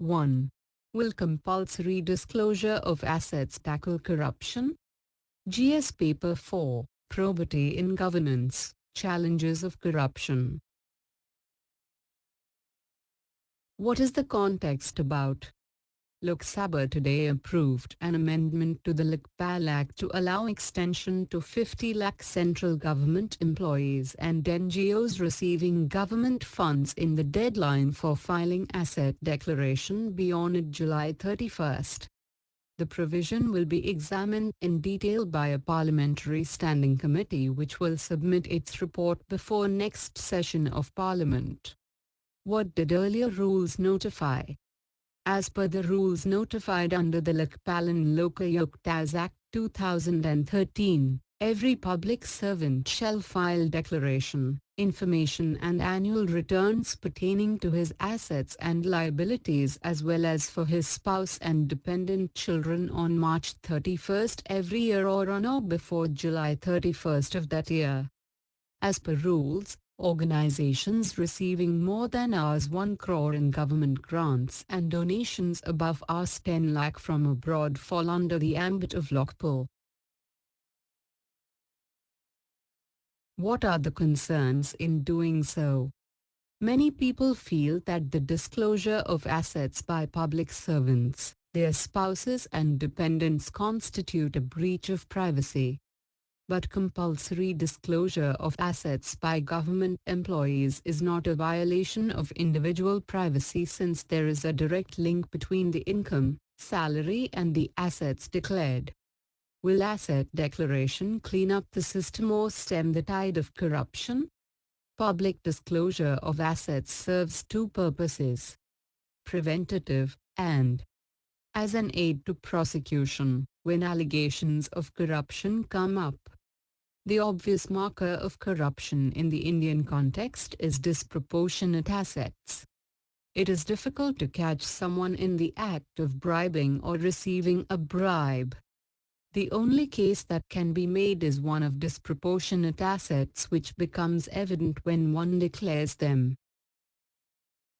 1. Will compulsory disclosure of assets tackle corruption? GS Paper 4, Probity in Governance, Challenges of Corruption. What is the context about? Lok Sabha today approved an amendment to the Lokpal Act to allow extension to 50 lakh central government employees and NGOs receiving government funds in the deadline for filing asset declaration beyond July 31st. The provision will be examined in detail by a parliamentary standing committee which will submit its report before next session of Parliament. What did earlier rules notify? As per the rules notified under the Lokpal and Lokayuktas Act 2013, every public servant shall file declaration, information and annual returns pertaining to his assets and liabilities as well as for his spouse and dependent children on March 31st every year or on or before July 31st of that year. As per rules, organizations receiving more than Rs 1 crore in government grants and donations above Rs 10 lakh from abroad fall under the ambit of Lokpal. What are the concerns in doing so? Many people feel that the disclosure of assets by public servants, their spouses and dependents constitute a breach of privacy. But compulsory disclosure of assets by government employees is not a violation of individual privacy since there is a direct link between the income, salary and the assets declared. Will asset declaration clean up the system or stem the tide of corruption? Public disclosure of assets serves two purposes: preventative and as an aid to prosecution when allegations of corruption come up. The obvious marker of corruption in the Indian context is disproportionate assets. It is difficult to catch someone in the act of bribing or receiving a bribe. The only case that can be made is one of disproportionate assets which becomes evident when one declares them.